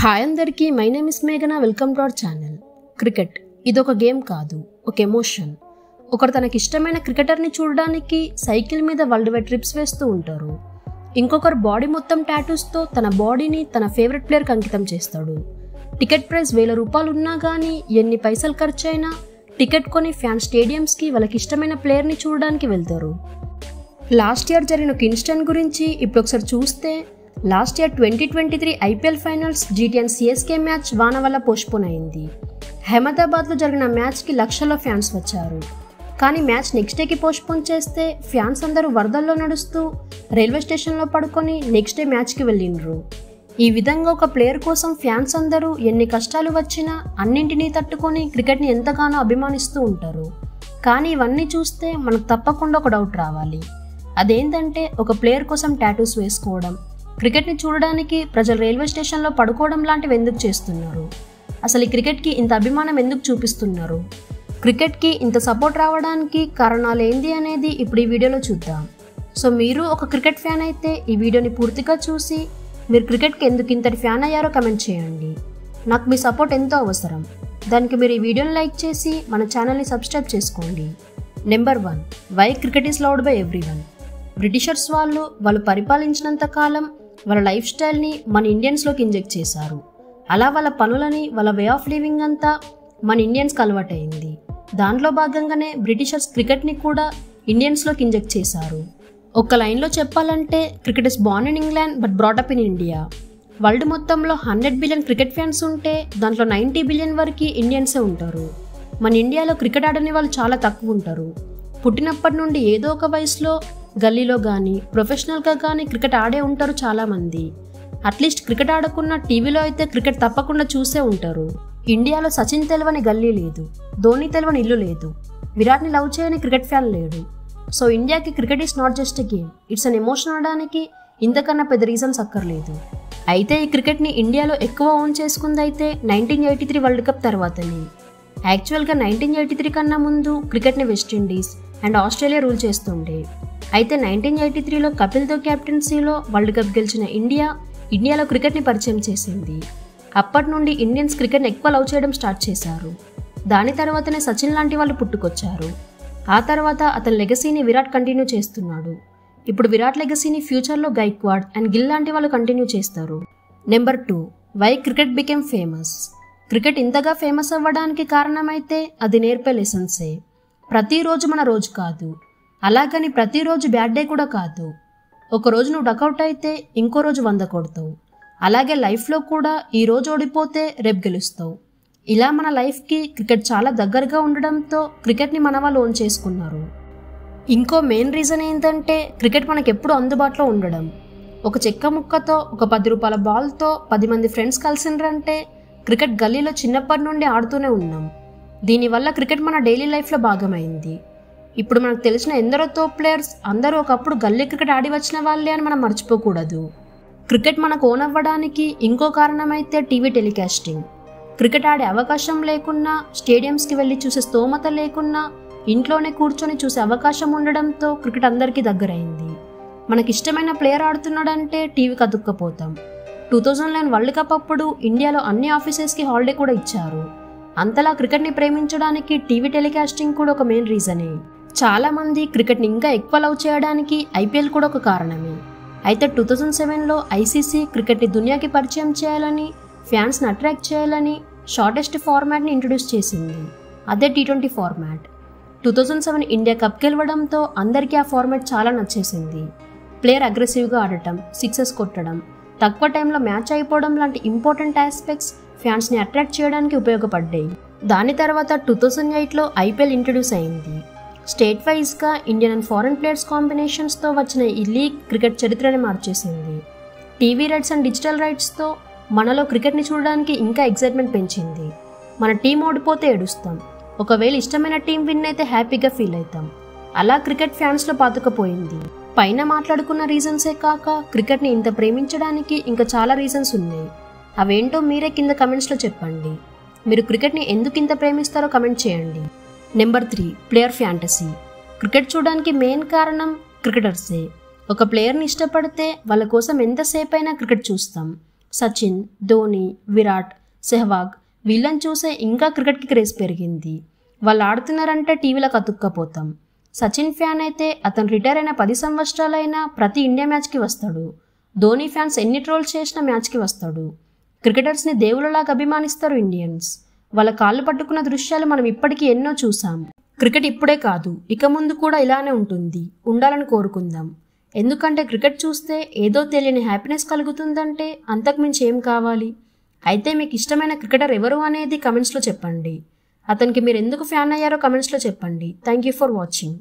Hi అందరికీ, my name is మేఘనా. Welcome to our channel. Cricket ఇది ఒక గేమ్ కాదు, ఒక ఎమోషన్. ఒకరు తనకి ఇష్టమైన క్రికెటర్ని చూడడానికి సైకిల్ మీద వరల్డ్ వైడ్ ట్రిప్స్ వేస్తూ ఉంటారు. ఇంకొకరు బాడీ మొత్తం టాటూస్తో తన బాడీని తన ఫేవరెట్ ప్లేయర్కి అంకితం చేస్తాడు. టికెట్ ప్రైస్ 1000 రూపాయలు ఉన్నా కానీ ఎన్ని పైసలు ఖర్చు అయినా టికెట్ కొని ఫ్యాన్ స్టేడియంస్కి వాళ్ళకి ఇష్టమైన ప్లేయర్ని చూడడానికి వెళ్తారు. లాస్ట్ ఇయర్ జరిగిన ఒక ఇన్సిడెంట్ గురించి ఇప్పుడు ఒకసారి చూస్తే, last year 2023 IPL finals GTN CSK match వాన వల్ల పోస్ట్పోన్ అయింది. అహ్మదాబాద్లో జరిగిన మ్యాచ్కి లక్షల్లో ఫ్యాన్స్ వచ్చారు. కానీ మ్యాచ్ నెక్స్ట్ డేకి పోస్ట్పోన్ చేస్తే ఫ్యాన్స్ అందరూ వరదల్లో నడుస్తూ రైల్వే స్టేషన్లో పడుకొని నెక్స్ట్ డే మ్యాచ్కి వెళ్ళిండ్రు. ఈ విధంగా ఒక ప్లేయర్ కోసం ఫ్యాన్స్ అందరూ ఎన్ని కష్టాలు వచ్చినా అన్నింటినీ తట్టుకొని క్రికెట్ని ఎంతగానో అభిమానిస్తూ ఉంటారు. కానీ ఇవన్నీ చూస్తే మనకు తప్పకుండా ఒక డౌట్ రావాలి. అదేంటంటే, ఒక ప్లేయర్ కోసం టాటూస్ వేసుకోవడం, క్రికెట్ని చూడడానికి ప్రజలు రైల్వే స్టేషన్లో పడుకోవడం లాంటివి ఎందుకు చేస్తున్నారు? అసలు ఈ క్రికెట్కి ఇంత అభిమానం ఎందుకు చూపిస్తున్నారు? క్రికెట్కి ఇంత సపోర్ట్ రావడానికి కారణాలు ఏంది అనేది ఇప్పుడు ఈ వీడియోలో చూద్దాం. సో మీరు ఒక క్రికెట్ ఫ్యాన్ అయితే ఈ వీడియోని పూర్తిగా చూసి మీరు క్రికెట్కి ఎందుకు ఇంతటి ఫ్యాన్ అయ్యారో కమెంట్ చేయండి. నాకు మీ సపోర్ట్ ఎంతో అవసరం. దానికి మీరు ఈ వీడియోని లైక్ చేసి మన ఛానల్ని సబ్స్క్రైబ్ చేసుకోండి. Number 1, why cricket is loved by everyone. Britishers వాళ్ళు పరిపాలించినంత కాలం వాళ్ళ లైఫ్ స్టైల్ని మన ఇండియన్స్లోకి ఇంజెక్ట్ చేశారు. అలా వాళ్ళ పనులని, వాళ్ళ వే ఆఫ్ లివింగ్ అంతా మన ఇండియన్స్కి అలవాటైంది. దాంట్లో భాగంగానే బ్రిటిషర్స్ క్రికెట్ని కూడా ఇండియన్స్లోకి ఇంజెక్ట్ చేశారు. ఒక లైన్లో చెప్పాలంటే, cricket is born in England but brought up in India. World మొత్తంలో 100 బిలియన్ క్రికెట్ ఫ్యాన్స్ ఉంటే దాంట్లో 90 బిలియన్ వరకు ఇండియన్సే ఉంటారు. మన ఇండియాలో క్రికెట్ ఆడని వాళ్ళు చాలా తక్కువ ఉంటారు. పుట్టినప్పటి నుండి ఏదో ఒక వయసులో గల్లీలో కానీ ప్రొఫెషనల్గా కానీ క్రికెట్ ఆడే ఉంటారు చాలామంది. అట్లీస్ట్ క్రికెట్ ఆడకున్న టీవీలో అయితే క్రికెట్ తప్పకుండా చూసే ఉంటారు. ఇండియాలో సచిన్ తెలవని గల్లీ లేదు, ధోని తెలవని ఇల్లు లేదు, విరాట్ని లవ్ చేయని క్రికెట్ ఫ్యాన్ లేడు. సో ఇండియాకి cricket is not just a game, it's an emotion అనడానికి ఇంతకన్నా పెద్ద రీజన్స్ అక్కర్లేదు. అయితే ఈ క్రికెట్ని ఇండియాలో ఎక్కువ ఓన్ చేసుకుంది అయితే 1983 వరల్డ్ కప్ తర్వాతనే. యాక్చువల్గా 1983 కన్నా ముందు క్రికెట్ని వెస్టిండీస్ అండ్ ఆస్ట్రేలియా రూల్ చేస్తుండే. అయితే 1983లో కపిల్ దేవ్ కెప్టెన్సీలో వరల్డ్ కప్ గెలిచిన ఇండియాలో క్రికెట్ని పరిచయం చేసింది. అప్పటి నుండి ఇండియన్స్ క్రికెట్ని ఎక్కువ లవ్ చేయడం స్టార్ట్ చేశారు. దాని తర్వాతనే సచిన్ లాంటి వాళ్ళు పుట్టుకొచ్చారు. ఆ తర్వాత అతని లెగసీని విరాట్ కంటిన్యూ చేస్తున్నాడు. ఇప్పుడు విరాట్ లెగసీని ఫ్యూచర్లో గైక్వాడ్ అండ్ గిల్ లాంటి వాళ్ళు కంటిన్యూ చేస్తారు. Number 2, why cricket became famous. Cricket ఇంతగా ఫేమస్ అవ్వడానికి కారణమైతే అది నేర్పే లెసన్సే. ప్రతిరోజు మన రోజు కాదు, అలాగని ప్రతిరోజు బ్యాడ్ డే కూడా కాదు. ఒకరోజు నువ్వు డకౌట్ అయితే ఇంకో రోజు 100 కొడతావు. అలాగే లైఫ్లో కూడా ఈ రోజు ఓడిపోతే రేపు గెలుస్తావు. ఇలా మన లైఫ్కి క్రికెట్ చాలా దగ్గరగా ఉండడంతో క్రికెట్ని మన వాళ్ళు ఓన్ చేసుకున్నారు. ఇంకో మెయిన్ రీజన్ ఏంటంటే, క్రికెట్ మనకు ఎప్పుడు అందుబాటులో ఉండడం. ఒక చెక్క ముక్కతో, ఒక 10 రూపాయల బాల్తో 10 మంది ఫ్రెండ్స్ కలిసిండ్రంటే క్రికెట్ గల్లీలో చిన్నప్పటి నుండి ఆడుతూనే ఉన్నాం. దీనివల్ల క్రికెట్ మన డైలీ లైఫ్లో భాగమైంది. ఇప్పుడు మనకు తెలిసిన ఎందరో టాప్ ప్లేయర్స్ అందరూ ఒకప్పుడు గల్లీ క్రికెట్ ఆడి వచ్చిన వాళ్ళే అని మనం మర్చిపోకూడదు. క్రికెట్ మనకు ఓన్ అవ్వడానికి ఇంకో కారణం అయితే టీవీ టెలికాస్టింగ్. క్రికెట్ ఆడే అవకాశం లేకున్నా, స్టేడియంస్కి వెళ్ళి చూసే స్తోమత లేకున్నా ఇంట్లోనే కూర్చొని చూసే అవకాశం ఉండడంతో క్రికెట్ అందరికీ దగ్గరైంది. మనకి ఇష్టమైన ప్లేయర్ ఆడుతున్నాడంటే టీవీకి అతుక్కపోతాం. 2011 వరల్డ్ కప్ అప్పుడు ఇండియాలో అన్ని ఆఫీసెస్కి హాలిడే కూడా ఇచ్చారు. అంతలా క్రికెట్ని ప్రేమించడానికి టీవీ టెలికాస్టింగ్ కూడా ఒక మెయిన్ రీజనే. చాలామంది క్రికెట్ని ఇంకా ఎక్కువ లవ్ చేయడానికి ఐపీఎల్ కూడా ఒక కారణమే. అయితే 2007లో ఐసీసీ క్రికెట్ని దునియాకి పరిచయం చేయాలని, ఫ్యాన్స్ని అట్రాక్ట్ చేయాలని షార్టెస్ట్ ఫార్మాట్ని ఇంట్రడ్యూస్ చేసింది. అదే T20 ఫార్మాట్. 2007 ఇండియా కప్ గెలవడంతో అందరికీ ఆ ఫార్మాట్ చాలా నచ్చేసింది. ప్లేయర్ అగ్రెసివ్గా ఆడటం, సిక్సెస్ కొట్టడం, తక్కువ టైంలో మ్యాచ్ అయిపోవడం లాంటి ఇంపార్టెంట్ ఆస్పెక్ట్స్ ఫ్యాన్స్ని అట్రాక్ట్ చేయడానికి ఉపయోగపడ్డాయి. దాని తర్వాత 2008లో ఐపీఎల్ ఇంట్రడ్యూస్ అయింది. స్టేట్ వైజ్గా ఇండియన్ అండ్ ఫారెన్ ప్లేయర్స్ కాంబినేషన్స్తో వచ్చిన ఈ లీగ్ క్రికెట్ చరిత్రని మార్చేసింది. టీవీ రైట్స్ అండ్ డిజిటల్ రైట్స్తో మనలో క్రికెట్ని చూడడానికి ఇంకా ఎక్సైట్మెంట్ పెంచింది. మన టీం ఓడిపోతే ఏడుస్తాం, ఒకవేళ ఇష్టమైన టీం విన్ అయితే హ్యాపీగా ఫీల్ అవుతాం. అలా క్రికెట్ ఫ్యాన్స్లో పాతుకుపోయింది. పైన మాట్లాడుకున్న రీజన్సే కాక క్రికెట్ని ఇంత ప్రేమించడానికి ఇంకా చాలా రీజన్స్ ఉన్నాయి. అవేంటో మీరే కింద కమెంట్స్లో చెప్పండి. మీరు క్రికెట్ని ఎందుకు ఇంత ప్రేమిస్తారో కమెంట్ చేయండి. Number 3, player fantasy. క్రికెట్ చూడడానికి మెయిన్ కారణం క్రికెటర్సే. ఒక ప్లేయర్ని ఇష్టపడితే వాళ్ళ కోసం ఎంతసేపు అయినా క్రికెట్ చూస్తాం. సచిన్, ధోని, విరాట్, సెహ్వాగ్ వీళ్ళని చూసే ఇంకా క్రికెట్కి క్రేజ్ పెరిగింది. వాళ్ళు ఆడుతున్నారంటే టీవీలకు అతుక్కపోతాం. సచిన్ ఫ్యాన్ అయితే అతను రిటైర్ అయిన 10 సంవత్సరాలైనా ప్రతి ఇండియా మ్యాచ్కి వస్తాడు. ధోని ఫ్యాన్స్ ఎన్ని ట్రోల్స్ చేసినా మ్యాచ్కి వస్తాడు. క్రికెటర్స్ని దేవుళ్ళలాగా అభిమానిస్తారు ఇండియన్స్. వాళ్ళ కాళ్ళు పట్టుకున్న దృశ్యాలు మనం ఇప్పటికీ ఎన్నో చూసాం. క్రికెట్ ఇప్పుడే కాదు, ఇక ముందు కూడా ఇలానే ఉంటుంది, ఉండాలని కోరుకుందాం. ఎందుకంటే క్రికెట్ చూస్తే ఏదో తెలియని హ్యాపీనెస్ కలుగుతుందంటే అంతకుమించి ఏం కావాలి? అయితే మీకు ఇష్టమైన క్రికెటర్ ఎవరు అనేది కమెంట్స్లో చెప్పండి. అతనికి మీరు ఎందుకు ఫ్యాన్ అయ్యారో కమెంట్స్లో చెప్పండి. Thank you for watching.